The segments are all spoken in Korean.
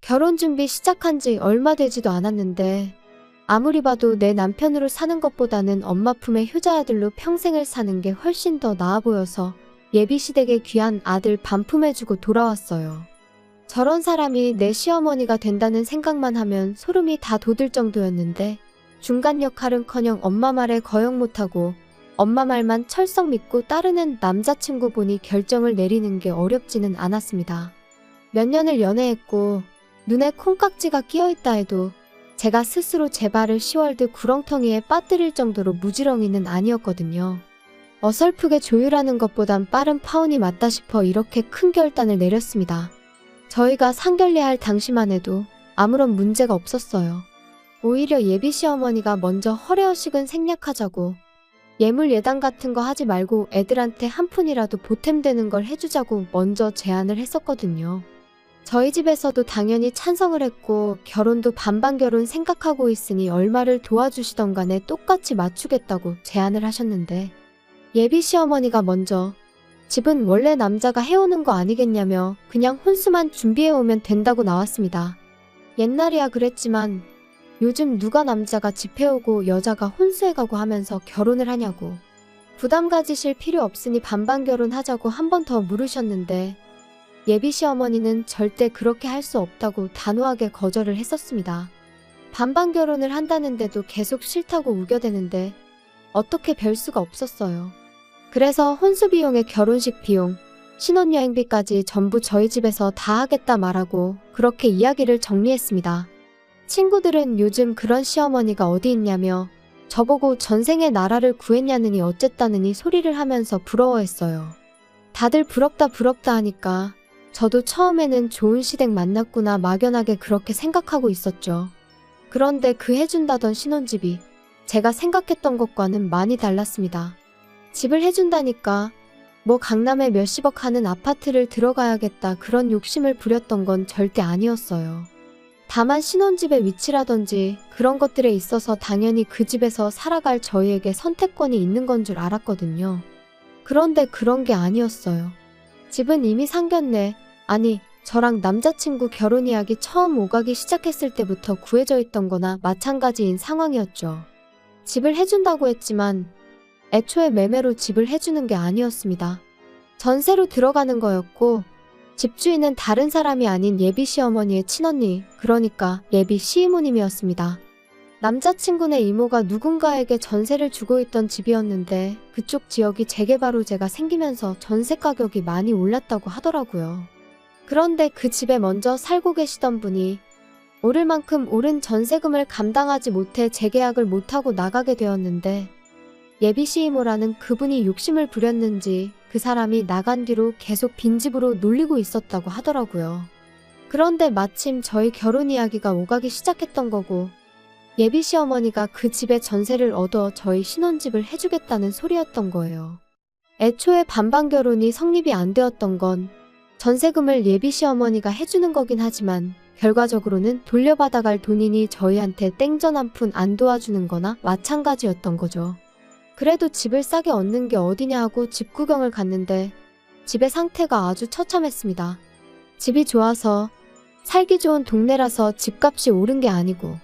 결혼 준비 시작한 지 얼마 되지도 않았는데 아무리 봐도 내 남편으로 사는 것보다는 엄마 품의 효자아들로 평생을 사는 게 훨씬 더 나아 보여서 예비시댁에 귀한 아들 반품해주고 돌아왔어요. 저런 사람이 내 시어머니가 된다는 생각만 하면 소름이 다 돋을 정도였는데 중간 역할은커녕 엄마 말에 거역 못하고 엄마 말만 철썩 믿고 따르는 남자친구 보니 결정을 내리는 게 어렵지는 않았습니다. 몇 년을 연애했고 눈에 콩깍지가 끼어있다 해도 제가 스스로 제 발을 시월드 구렁텅이에 빠뜨릴 정도로 무지렁이는 아니었거든요. 어설프게 조율하는 것보단 빠른 파혼이 맞다 싶어 이렇게 큰 결단을 내렸습니다. 저희가 상견례할 당시만 해도 아무런 문제가 없었어요. 오히려 예비 시어머니가 먼저 허례허식은 생략하자고 예물 예당 같은 거 하지 말고 애들한테 한 푼이라도 보탬되는 걸 해주자고 먼저 제안을 했었거든요. 저희 집에서도 당연히 찬성을 했고 결혼도 반반 결혼 생각하고 있으니 얼마를 도와주시던 간에 똑같이 맞추겠다고 제안을 하셨는데 예비 시어머니가 먼저 집은 원래 남자가 해오는 거 아니겠냐며 그냥 혼수만 준비해오면 된다고 나왔습니다. 옛날이야 그랬지만 요즘 누가 남자가 집 해오고 여자가 혼수해가고 하면서 결혼을 하냐고. 부담 가지실 필요 없으니 반반 결혼하자고 한 번 더 물으셨는데 예비 시어머니는 절대 그렇게 할 수 없다고 단호하게 거절을 했었습니다. 반반 결혼을 한다는데도 계속 싫다고 우겨대는데 어떻게 별 수가 없었어요. 그래서 혼수 비용에 결혼식 비용, 신혼여행비까지 전부 저희 집에서 다 하겠다 말하고 그렇게 이야기를 정리했습니다. 친구들은 요즘 그런 시어머니가 어디 있냐며 저보고 전생에 나라를 구했냐느니 어쨌다느니 소리를 하면서 부러워했어요. 다들 부럽다 부럽다 하니까 저도 처음에는 좋은 시댁 만났구나 막연하게 그렇게 생각하고 있었죠. 그런데 그 해준다던 신혼집이 제가 생각했던 것과는 많이 달랐습니다. 집을 해준다니까 뭐 강남에 몇십억 하는 아파트를 들어가야겠다 그런 욕심을 부렸던 건 절대 아니었어요. 다만 신혼집의 위치라든지 그런 것들에 있어서 당연히 그 집에서 살아갈 저희에게 선택권이 있는 건 줄 알았거든요. 그런데 그런 게 아니었어요. 집은 이미 상견례, 아니 저랑 남자친구 결혼 이야기 처음 오가기 시작했을 때부터 구해져 있던 거나 마찬가지인 상황이었죠. 집을 해준다고 했지만 애초에 매매로 집을 해주는 게 아니었습니다. 전세로 들어가는 거였고 집주인은 다른 사람이 아닌 예비 시어머니의 친언니, 그러니까 예비 시이모님이었습니다. 남자친구네 이모가 누군가에게 전세를 주고 있던 집이었는데 그쪽 지역이 재개발 호재가 생기면서 전세 가격이 많이 올랐다고 하더라고요. 그런데 그 집에 먼저 살고 계시던 분이 오를 만큼 오른 전세금을 감당하지 못해 재계약을 못하고 나가게 되었는데 예비 시이모라는 그분이 욕심을 부렸는지 그 사람이 나간 뒤로 계속 빈집으로 놀리고 있었다고 하더라고요. 그런데 마침 저희 결혼 이야기가 오가기 시작했던 거고 예비 시어머니가 그 집에 전세를 얻어 저희 신혼집을 해주겠다는 소리였던 거예요. 애초에 반반 결혼이 성립이 안 되었던 건 전세금을 예비 시어머니가 해주는 거긴 하지만 결과적으로는 돌려받아갈 돈이니 저희한테 땡전 한 푼 안 도와주는 거나 마찬가지였던 거죠. 그래도 집을 싸게 얻는 게 어디냐 하고 집 구경을 갔는데 집의 상태가 아주 처참했습니다. 집이 좋아서 살기 좋은 동네라서 집값이 오른 게 아니고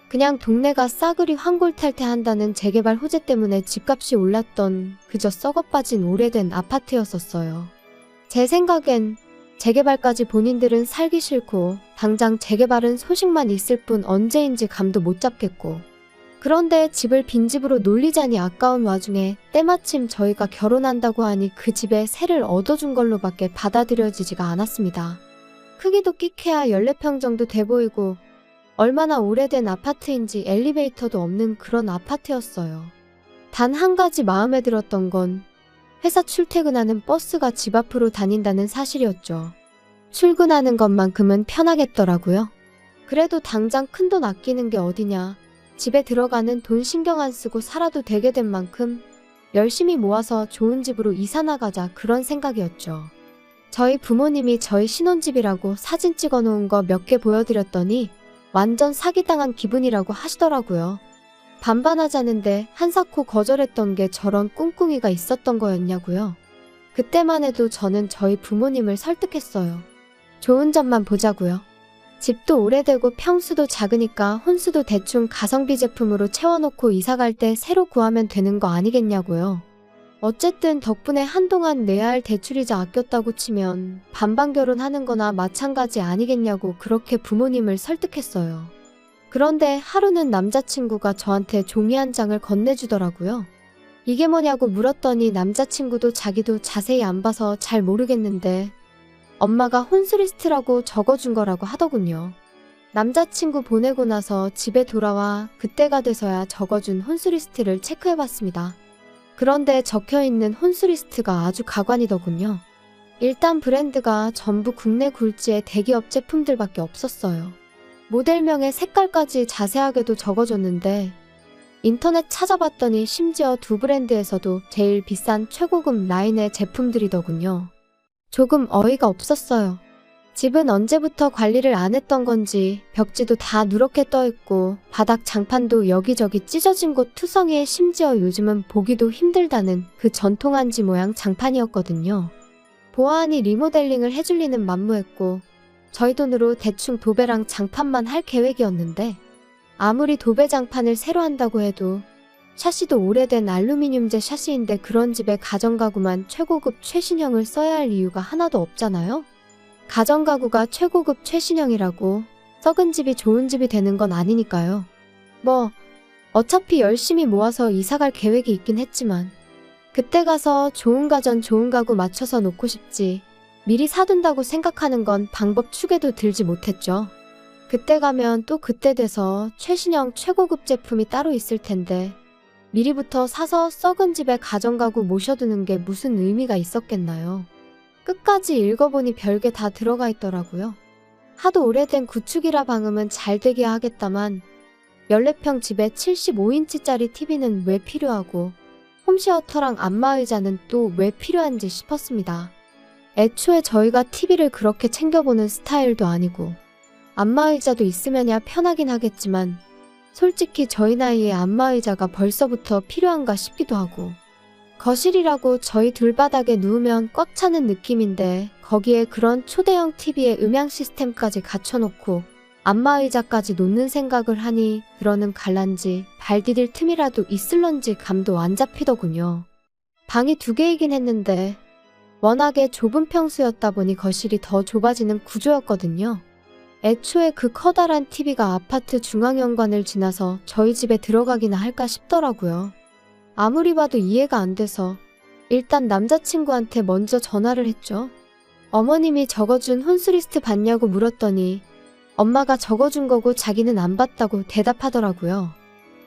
그냥 동네가 싸그리 환골탈퇴한다는 재개발 호재 때문에 집값이 올랐던 그저 썩어빠진 오래된 아파트였었어요. 제 생각엔 재개발까지 본인들은 살기 싫고 당장 재개발은 소식만 있을 뿐 언제인지 감도 못 잡겠고 그런데 집을 빈집으로 놀리자니 아까운 와중에 때마침 저희가 결혼한다고 하니 그 집에 세를 얻어준 걸로밖에 받아들여지지가 않았습니다. 크기도 끼케야 14평 정도 돼 보이고 얼마나 오래된 아파트인지 엘리베이터도 없는 그런 아파트였어요. 단 한 가지 마음에 들었던 건 회사 출퇴근하는 버스가 집 앞으로 다닌다는 사실이었죠. 출근하는 것만큼은 편하겠더라고요. 그래도 당장 큰돈 아끼는 게 어디냐. 집에 들어가는 돈 신경 안 쓰고 살아도 되게 된 만큼 열심히 모아서 좋은 집으로 이사 나가자 그런 생각이었죠. 저희 부모님이 저희 신혼집이라고 사진 찍어 놓은 거 몇 개 보여드렸더니 완전 사기당한 기분이라고 하시더라고요. 반반하자는데 한사코 거절했던 게 저런 꿍꿍이가 있었던 거였냐고요. 그때만 해도 저는 저희 부모님을 설득했어요. 좋은 점만 보자고요. 집도 오래되고 평수도 작으니까 혼수도 대충 가성비 제품으로 채워놓고 이사갈 때 새로 구하면 되는 거 아니겠냐고요. 어쨌든 덕분에 한동안 내야 할 대출이자 아꼈다고 치면 반반 결혼하는 거나 마찬가지 아니겠냐고 그렇게 부모님을 설득했어요. 그런데 하루는 남자친구가 저한테 종이 한 장을 건네주더라고요. 이게 뭐냐고 물었더니 남자친구도 자기도 자세히 안 봐서 잘 모르겠는데 엄마가 혼수리스트라고 적어준 거라고 하더군요. 남자친구 보내고 나서 집에 돌아와 그때가 돼서야 적어준 혼수리스트를 체크해봤습니다. 그런데 적혀있는 혼수리스트가 아주 가관이더군요. 일단 브랜드가 전부 국내 굴지의 대기업 제품들밖에 없었어요. 모델명에 색깔까지 자세하게도 적어줬는데 인터넷 찾아봤더니 심지어 두 브랜드에서도 제일 비싼 최고급 라인의 제품들이더군요. 조금 어이가 없었어요. 집은 언제부터 관리를 안 했던 건지 벽지도 다 누렇게 떠있고 바닥 장판도 여기저기 찢어진 곳 투성이에 심지어 요즘은 보기도 힘들다는 그 전통 한지 모양 장판이었거든요. 보아하니 리모델링을 해줄 리는 만무했고 저희 돈으로 대충 도배랑 장판만 할 계획이었는데 아무리 도배 장판을 새로 한다고 해도 샤시도 오래된 알루미늄제 샤시인데 그런 집에 가정가구만 최고급 최신형을 써야 할 이유가 하나도 없잖아요? 가정가구가 최고급 최신형이라고 썩은 집이 좋은 집이 되는 건 아니니까요. 어차피 열심히 모아서 이사갈 계획이 있긴 했지만 그때 가서 좋은 가전 좋은 가구 맞춰서 놓고 싶지 미리 사둔다고 생각하는 건 방법 축에도 들지 못했죠. 그때 가면 또 그때 돼서 최신형 최고급 제품이 따로 있을 텐데 미리부터 사서 썩은 집에 가정가구 모셔두는 게 무슨 의미가 있었겠나요? 끝까지 읽어보니 별게 다 들어가 있더라고요. 하도 오래된 구축이라 방음은 잘 되게 하겠다만 14평 집에 75인치짜리 TV는 왜 필요하고 홈시어터랑 안마의자는 또 왜 필요한지 싶었습니다. 애초에 저희가 TV를 그렇게 챙겨보는 스타일도 아니고 안마의자도 있으면야 편하긴 하겠지만 솔직히 저희 나이에 안마의자가 벌써부터 필요한가 싶기도 하고 거실이라고 저희 둘바닥에 누우면 꽉 차는 느낌인데 거기에 그런 초대형 TV에 음향 시스템까지 갖춰놓고 안마의자까지 놓는 생각을 하니 그러는 갈란지 발 디딜 틈이라도 있을런지 감도 안 잡히더군요. 방이 2개이긴 했는데 워낙에 좁은 평수였다 보니 거실이 더 좁아지는 구조였거든요. 애초에 그 커다란 TV가 아파트 중앙현관을 지나서 저희 집에 들어가기나 할까 싶더라고요. 아무리 봐도 이해가 안 돼서 일단 남자친구한테 먼저 전화를 했죠. 어머님이 적어준 혼수리스트 봤냐고 물었더니 엄마가 적어준 거고 자기는 안 봤다고 대답하더라고요.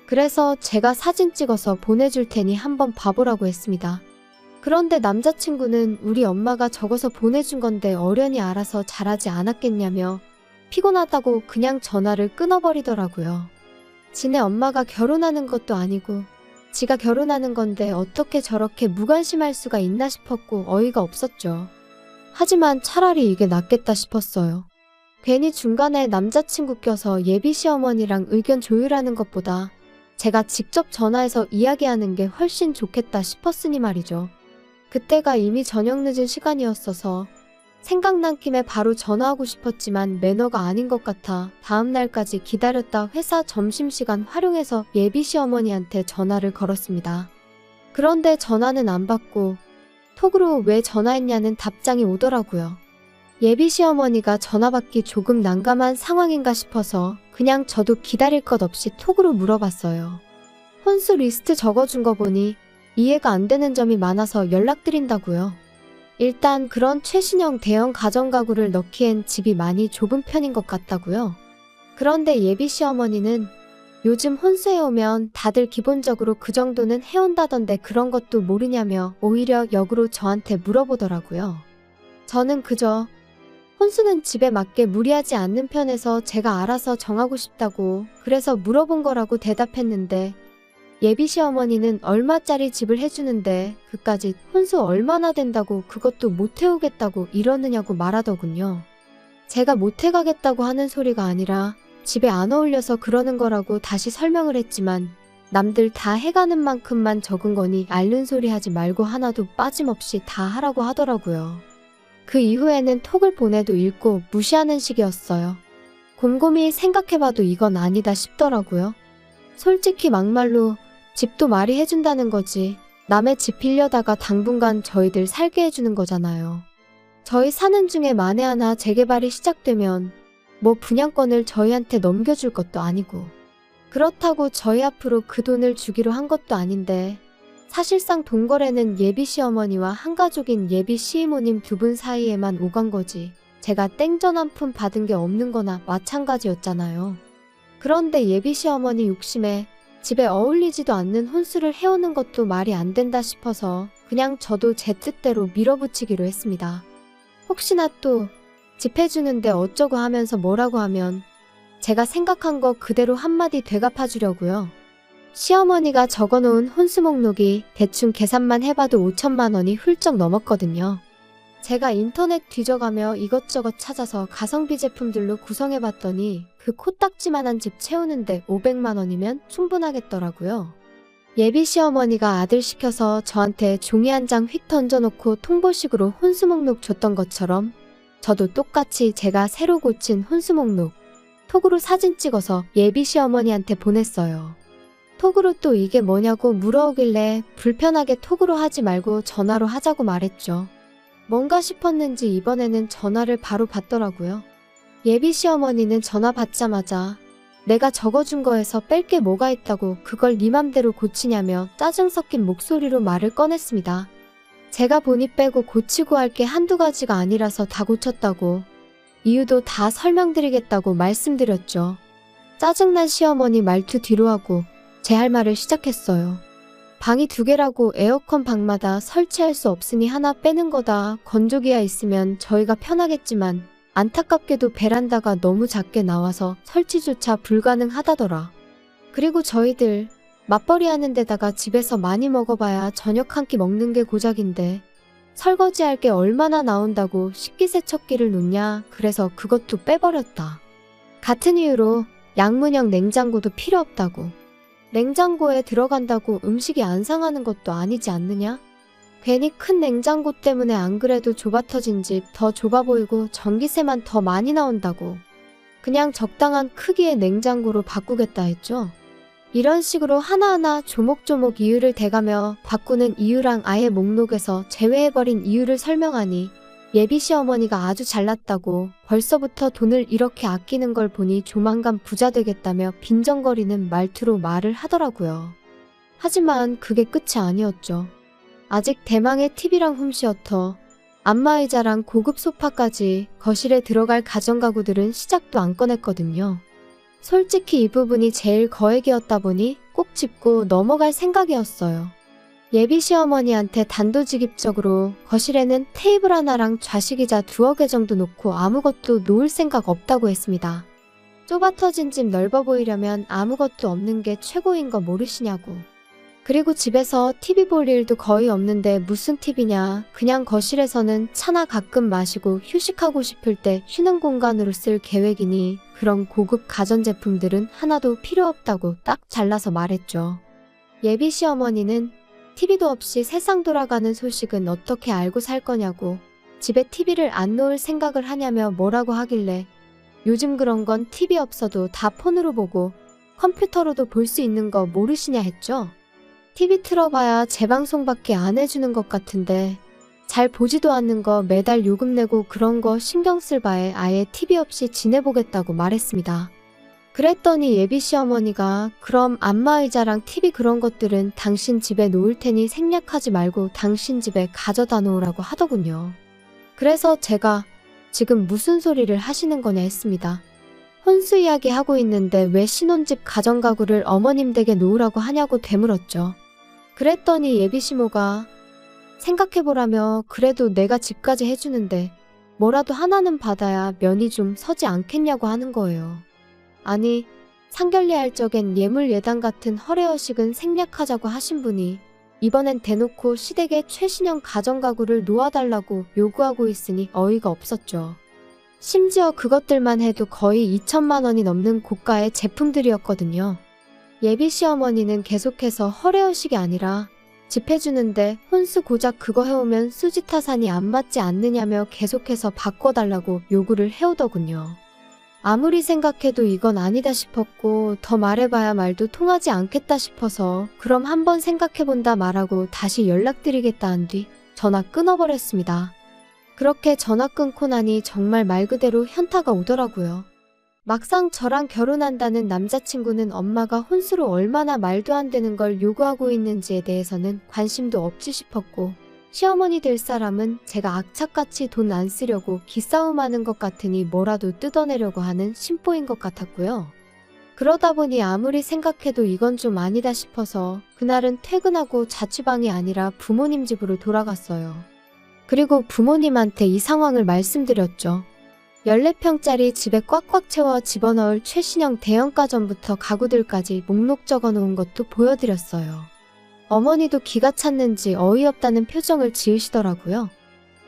그래서 제가 사진 찍어서 보내줄 테니 한번 봐보라고 했습니다. 그런데 남자친구는 우리 엄마가 적어서 보내준 건데 어련히 알아서 잘하지 않았겠냐며 피곤하다고 그냥 전화를 끊어버리더라고요. 지네 엄마가 결혼하는 것도 아니고 지가 결혼하는 건데 어떻게 저렇게 무관심할 수가 있나 싶었고 어이가 없었죠. 하지만 차라리 이게 낫겠다 싶었어요. 괜히 중간에 남자친구 껴서 예비 시어머니랑 의견 조율하는 것보다 제가 직접 전화해서 이야기하는 게 훨씬 좋겠다 싶었으니 말이죠. 그때가 이미 저녁 늦은 시간이었어서 생각난 김에 바로 전화하고 싶었지만 매너가 아닌 것 같아 다음 날까지 기다렸다 회사 점심시간 활용해서 예비 시어머니한테 전화를 걸었습니다. 그런데 전화는 안 받고 톡으로 왜 전화했냐는 답장이 오더라고요. 예비 시어머니가 전화 받기 조금 난감한 상황인가 싶어서 그냥 저도 기다릴 것 없이 톡으로 물어봤어요. 혼수 리스트 적어준 거 보니 이해가 안 되는 점이 많아서 연락드린다고요. 일단 그런 최신형 대형 가정가구를 넣기엔 집이 많이 좁은 편인 것 같다고요. 그런데 예비 시어머니는 요즘 혼수해오면 다들 기본적으로 그 정도는 해온다던데 그런 것도 모르냐며 오히려 역으로 저한테 물어보더라고요. 저는 그저 혼수는 집에 맞게 무리하지 않는 편에서 제가 알아서 정하고 싶다고 그래서 물어본 거라고 대답했는데 예비 시어머니는 얼마짜리 집을 해주는데 그까짓 혼수 얼마나 된다고 그것도 못 해오겠다고 이러느냐고 말하더군요. 제가 못 해가겠다고 하는 소리가 아니라 집에 안 어울려서 그러는 거라고 다시 설명을 했지만 남들 다 해가는 만큼만 적은 거니 앓는 소리 하지 말고 하나도 빠짐없이 다 하라고 하더라고요. 그 이후에는 톡을 보내도 읽고 무시하는 식이었어요. 곰곰이 생각해봐도 이건 아니다 싶더라고요. 솔직히 막말로 집도 말이 해준다는 거지. 남의 집 빌려다가 당분간 저희들 살게 해주는 거잖아요. 저희 사는 중에 만에 하나 재개발이 시작되면 뭐 분양권을 저희한테 넘겨줄 것도 아니고 그렇다고 저희 앞으로 그 돈을 주기로 한 것도 아닌데 사실상 돈거래는 예비 시어머니와 한가족인 예비 시이모님 두 분 사이에만 오간 거지 제가 땡전 한 푼 받은 게 없는 거나 마찬가지였잖아요. 그런데 예비 시어머니 욕심에 집에 어울리지도 않는 혼수를 해오는 것도 말이 안 된다 싶어서 그냥 저도 제 뜻대로 밀어붙이기로 했습니다. 혹시나 또 집 해주는데 어쩌고 하면서 뭐라고 하면 제가 생각한 거 그대로 한마디 되갚아주려고요. 시어머니가 적어놓은 혼수 목록이 대충 계산만 해봐도 5천만 원이 훌쩍 넘었거든요. 제가 인터넷 뒤져가며 이것저것 찾아서 가성비 제품들로 구성해봤더니 그 코딱지만한 집 채우는데 500만 원이면 충분하겠더라고요. 예비 시어머니가 아들 시켜서 저한테 종이 한 장 휙 던져놓고 통보식으로 혼수 목록 줬던 것처럼 저도 똑같이 제가 새로 고친 혼수 목록 톡으로 사진 찍어서 예비 시어머니한테 보냈어요. 톡으로 또 이게 뭐냐고 물어오길래 불편하게 톡으로 하지 말고 전화로 하자고 말했죠. 뭔가 싶었는지 이번에는 전화를 바로 받더라고요. 예비 시어머니는 전화 받자마자 내가 적어준 거에서 뺄 게 뭐가 있다고 그걸 네 맘대로 고치냐며 짜증 섞인 목소리로 말을 꺼냈습니다. 제가 보니 빼고 고치고 할 게 한두 가지가 아니라서 다 고쳤다고 이유도 다 설명드리겠다고 말씀드렸죠. 짜증난 시어머니 말투 뒤로 하고 제 할 말을 시작했어요. 방이 2개라고 에어컨 방마다 설치할 수 없으니 하나 빼는 거다. 건조기가 있으면 저희가 편하겠지만 안타깝게도 베란다가 너무 작게 나와서 설치조차 불가능하다더라. 그리고 저희들 맞벌이 하는 데다가 집에서 많이 먹어봐야 저녁 한 끼 먹는 게 고작인데 설거지할 게 얼마나 나온다고 식기세척기를 놓냐. 그래서 그것도 빼버렸다. 같은 이유로 양문형 냉장고도 필요 없다고. 냉장고에 들어간다고 음식이 안 상하는 것도 아니지 않느냐? 괜히 큰 냉장고 때문에 안 그래도 좁아터진 집 더 좁아 보이고 전기세만 더 많이 나온다고. 그냥 적당한 크기의 냉장고로 바꾸겠다 했죠. 이런 식으로 하나하나 조목조목 이유를 대가며 바꾸는 이유랑 아예 목록에서 제외해버린 이유를 설명하니 예비 시어머니가 아주 잘났다고 벌써부터 돈을 이렇게 아끼는 걸 보니 조만간 부자 되겠다며 빈정거리는 말투로 말을 하더라고요. 하지만 그게 끝이 아니었죠. 아직 대망의 TV랑 홈시어터, 안마의자랑 고급 소파까지 거실에 들어갈 가전가구들은 시작도 안 꺼냈거든요. 솔직히 이 부분이 제일 거액이었다 보니 꼭 짚고 넘어갈 생각이었어요. 예비 시어머니한테 단도직입적으로 거실에는 테이블 하나랑 좌식의자 2여 개 정도 놓고 아무것도 놓을 생각 없다고 했습니다. 좁아터진 집 넓어 보이려면 아무것도 없는 게 최고인 거 모르시냐고. 그리고 집에서 TV 볼 일도 거의 없는데 무슨 TV냐. 그냥 거실에서는 차나 가끔 마시고 휴식하고 싶을 때 쉬는 공간으로 쓸 계획이니 그런 고급 가전제품들은 하나도 필요 없다고 딱 잘라서 말했죠. 예비 시어머니는 TV도 없이 세상 돌아가는 소식은 어떻게 알고 살 거냐고 집에 TV를 안 놓을 생각을 하냐며 뭐라고 하길래 요즘 그런 건 TV 없어도 다 폰으로 보고 컴퓨터로도 볼 수 있는 거 모르시냐 했죠. TV 틀어봐야 재방송밖에 안 해주는 것 같은데 잘 보지도 않는 거 매달 요금 내고 그런 거 신경 쓸 바에 아예 TV 없이 지내보겠다고 말했습니다. 그랬더니 예비 시어머니가 그럼 안마의자랑 TV 그런 것들은 당신 집에 놓을 테니 생략하지 말고 당신 집에 가져다 놓으라고 하더군요. 그래서 제가 지금 무슨 소리를 하시는 거냐 했습니다. 혼수 이야기 하고 있는데 왜 신혼집 가전가구를 어머님 댁에 놓으라고 하냐고 되물었죠. 그랬더니 예비 시모가 생각해보라며 그래도 내가 집까지 해주는데 뭐라도 하나는 받아야 면이 좀 서지 않겠냐고 하는 거예요. 아니 상견례할 적엔 예물 예당 같은 허례허식은 생략하자고 하신 분이 이번엔 대놓고 시댁에 최신형 가전가구를 놓아달라고 요구하고 있으니 어이가 없었죠. 심지어 그것들만 해도 거의 2천만 원이 넘는 고가의 제품들이었거든요. 예비 시어머니는 계속해서 허례허식이 아니라 집 해주는데 혼수 고작 그거 해오면 수지타산이 안 맞지 않느냐며 계속해서 바꿔달라고 요구를 해오더군요. 아무리 생각해도 이건 아니다 싶었고 더 말해봐야 말도 통하지 않겠다 싶어서 그럼 한번 생각해본다 말하고 다시 연락드리겠다 한 뒤 전화 끊어버렸습니다. 그렇게 전화 끊고 나니 정말 말 그대로 현타가 오더라고요. 막상 저랑 결혼한다는 남자친구는 엄마가 혼수로 얼마나 말도 안 되는 걸 요구하고 있는지에 대해서는 관심도 없지 싶었고, 시어머니 될 사람은 제가 악착같이 돈 안 쓰려고 기싸움하는 것 같으니 뭐라도 뜯어내려고 하는 심보인 것 같았고요. 그러다 보니 아무리 생각해도 이건 좀 아니다 싶어서 그날은 퇴근하고 자취방이 아니라 부모님 집으로 돌아갔어요. 그리고 부모님한테 이 상황을 말씀드렸죠. 14평짜리 집에 꽉꽉 채워 집어넣을 최신형 대형가전부터 가구들까지 목록 적어놓은 것도 보여드렸어요. 어머니도 기가 찼는지 어이없다는 표정을 지으시더라고요.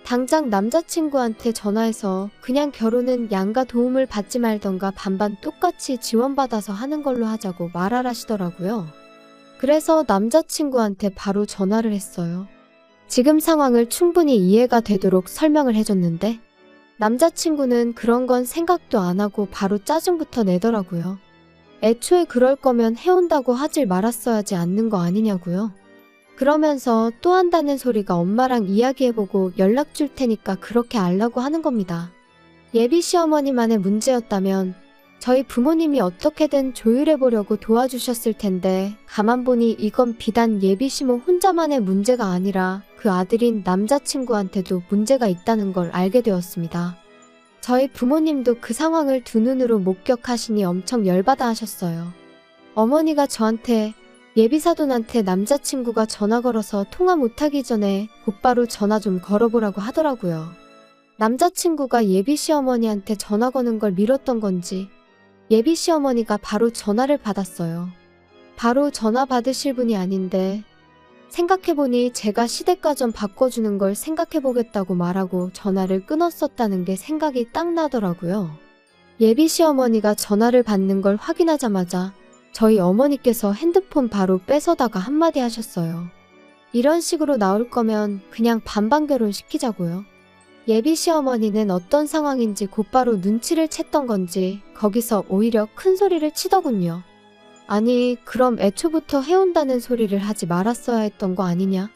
당장 남자친구한테 전화해서 그냥 결혼은 양가 도움을 받지 말던가 반반 똑같이 지원받아서 하는 걸로 하자고 말하라시더라고요. 그래서 남자친구한테 바로 전화를 했어요. 지금 상황을 충분히 이해가 되도록 설명을 해줬는데 남자친구는 그런 건 생각도 안 하고 바로 짜증부터 내더라고요. 애초에 그럴 거면 해온다고 하질 말았어야지 않는 거 아니냐고요. 그러면서 또 한다는 소리가 엄마랑 이야기해보고 연락 줄 테니까 그렇게 알라고 하는 겁니다. 예비 시어머니만의 문제였다면 저희 부모님이 어떻게든 조율해보려고 도와주셨을 텐데 가만 보니 이건 비단 예비 시모 혼자만의 문제가 아니라 그 아들인 남자친구한테도 문제가 있다는 걸 알게 되었습니다. 저희 부모님도 그 상황을 두 눈으로 목격하시니 엄청 열받아 하셨어요. 어머니가 저한테 예비사돈한테 남자친구가 전화 걸어서 통화 못하기 전에 곧바로 전화 좀 걸어보라고 하더라고요. 남자친구가 예비시어머니한테 전화 거는 걸 미뤘던 건지 예비시어머니가 바로 전화를 받았어요. 바로 전화 받으실 분이 아닌데 생각해보니 제가 시댁가전 바꿔주는 걸 생각해보겠다고 말하고 전화를 끊었었다는 게 생각이 딱 나더라고요. 예비 시어머니가 전화를 받는 걸 확인하자마자 저희 어머니께서 핸드폰 바로 뺏어다가 한마디 하셨어요. 이런 식으로 나올 거면 그냥 반반 결혼시키자고요. 예비 시어머니는 어떤 상황인지 곧바로 눈치를 챘던 건지 거기서 오히려 큰 소리를 치더군요. 아니, 그럼 애초부터 해온다는 소리를 하지 말았어야 했던 거 아니냐?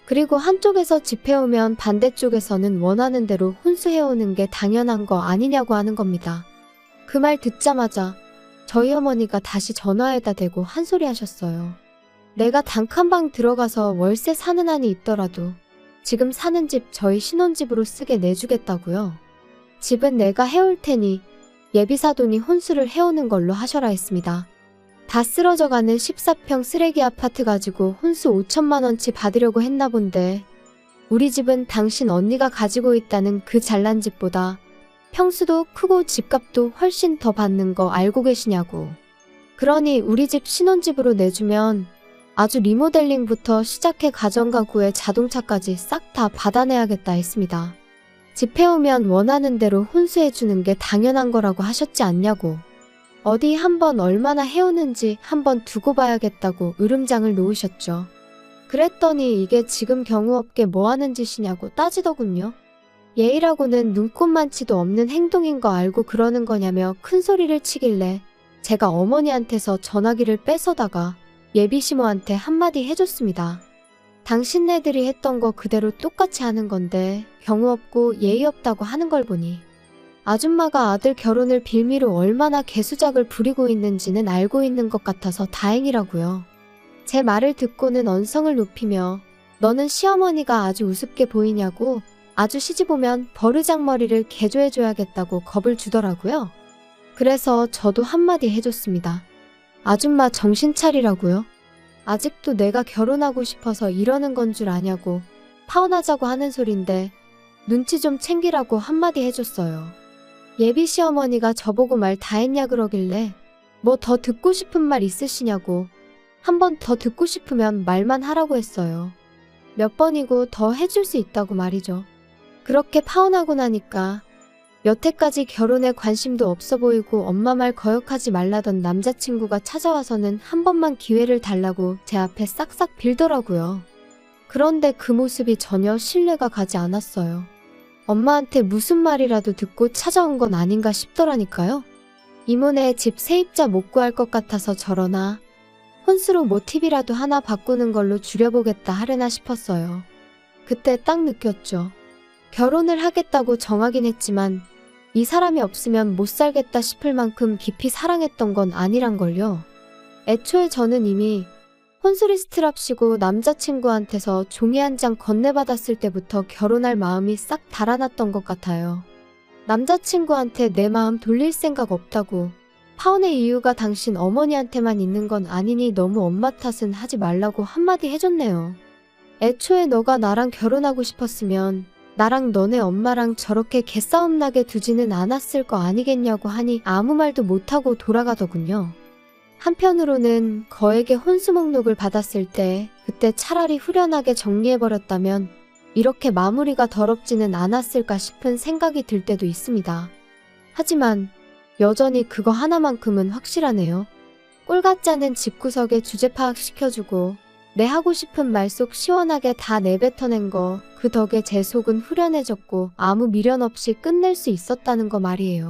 그리고 한쪽에서 집해오면 반대쪽에서는 원하는 대로 혼수해오는 게 당연한 거 아니냐고 하는 겁니다. 그 말 듣자마자 저희 어머니가 다시 전화에다 대고 한 소리 하셨어요. 내가 단칸방 들어가서 월세 사는 한이 있더라도 지금 사는 집 저희 신혼집으로 쓰게 내주겠다고요. 집은 내가 해올 테니 예비사돈이 혼수를 해오는 걸로 하셔라 했습니다. 다 쓰러져가는 14평 쓰레기 아파트 가지고 혼수 5천만 원치 받으려고 했나 본데 우리 집은 당신 언니가 가지고 있다는 그 잘난 집보다 평수도 크고 집값도 훨씬 더 받는 거 알고 계시냐고. 그러니 우리 집 신혼집으로 내주면 아주 리모델링부터 시작해 가정가구에 자동차까지 싹 다 받아내야겠다 했습니다. 집 해오면 원하는 대로 혼수해주는 게 당연한 거라고 하셨지 않냐고. 어디 한번 얼마나 해오는지 한번 두고 봐야겠다고 으름장을 놓으셨죠. 그랬더니 이게 지금 경우 없게 뭐 하는 짓이냐고 따지더군요. 예의라고는 눈꼽만치도 없는 행동인 거 알고 그러는 거냐며 큰 소리를 치길래 제가 어머니한테서 전화기를 뺏어다가 예비시모한테 한마디 해줬습니다. 당신네들이 했던 거 그대로 똑같이 하는 건데 경우 없고 예의 없다고 하는 걸 보니 아줌마가 아들 결혼을 빌미로 얼마나 개수작을 부리고 있는지는 알고 있는 것 같아서 다행이라고요. 제 말을 듣고는 언성을 높이며 너는 시어머니가 아주 우습게 보이냐고 아주 시집 오면 버르장머리를 개조해줘야겠다고 겁을 주더라고요. 그래서 저도 한마디 해줬습니다. 아줌마 정신 차리라고요. 아직도 내가 결혼하고 싶어서 이러는 건 줄 아냐고 파혼하자고 하는 소린데 눈치 좀 챙기라고 한마디 해줬어요. 예비 시어머니가 저보고 말 다 했냐 그러길래 뭐 더 듣고 싶은 말 있으시냐고 한 번 더 듣고 싶으면 말만 하라고 했어요. 몇 번이고 더 해줄 수 있다고 말이죠. 그렇게 파혼하고 나니까 여태까지 결혼에 관심도 없어 보이고 엄마 말 거역하지 말라던 남자친구가 찾아와서는 한 번만 기회를 달라고 제 앞에 싹싹 빌더라고요. 그런데 그 모습이 전혀 신뢰가 가지 않았어요. 엄마한테 무슨 말이라도 듣고 찾아온 건 아닌가 싶더라니까요. 이모네 집 세입자 못 구할 것 같아서 저러나 혼수로 뭐 팁이라도 하나 바꾸는 걸로 줄여보겠다 하려나 싶었어요. 그때 딱 느꼈죠. 결혼을 하겠다고 정하긴 했지만 이 사람이 없으면 못 살겠다 싶을 만큼 깊이 사랑했던 건 아니란걸요. 애초에 저는 이미 혼수리스트랍시고 남자친구한테서 종이 한 장 건네받았을 때부터 결혼할 마음이 싹 달아났던 것 같아요. 남자친구한테 내 마음 돌릴 생각 없다고. 파혼의 이유가 당신 어머니한테만 있는 건 아니니 너무 엄마 탓은 하지 말라고 한마디 해줬네요. 애초에 너가 나랑 결혼하고 싶었으면 나랑 너네 엄마랑 저렇게 개싸움 나게 두지는 않았을 거 아니겠냐고 하니 아무 말도 못하고 돌아가더군요. 한편으로는 거액의 혼수 목록을 받았을 때 그때 차라리 후련하게 정리해버렸다면 이렇게 마무리가 더럽지는 않았을까 싶은 생각이 들 때도 있습니다. 하지만 여전히 그거 하나만큼은 확실하네요. 꼴 같지 않은 집구석에 주제 파악시켜주고 내 하고 싶은 말 속 시원하게 다 내뱉어낸 거, 그 덕에 제 속은 후련해졌고 아무 미련 없이 끝낼 수 있었다는 거 말이에요.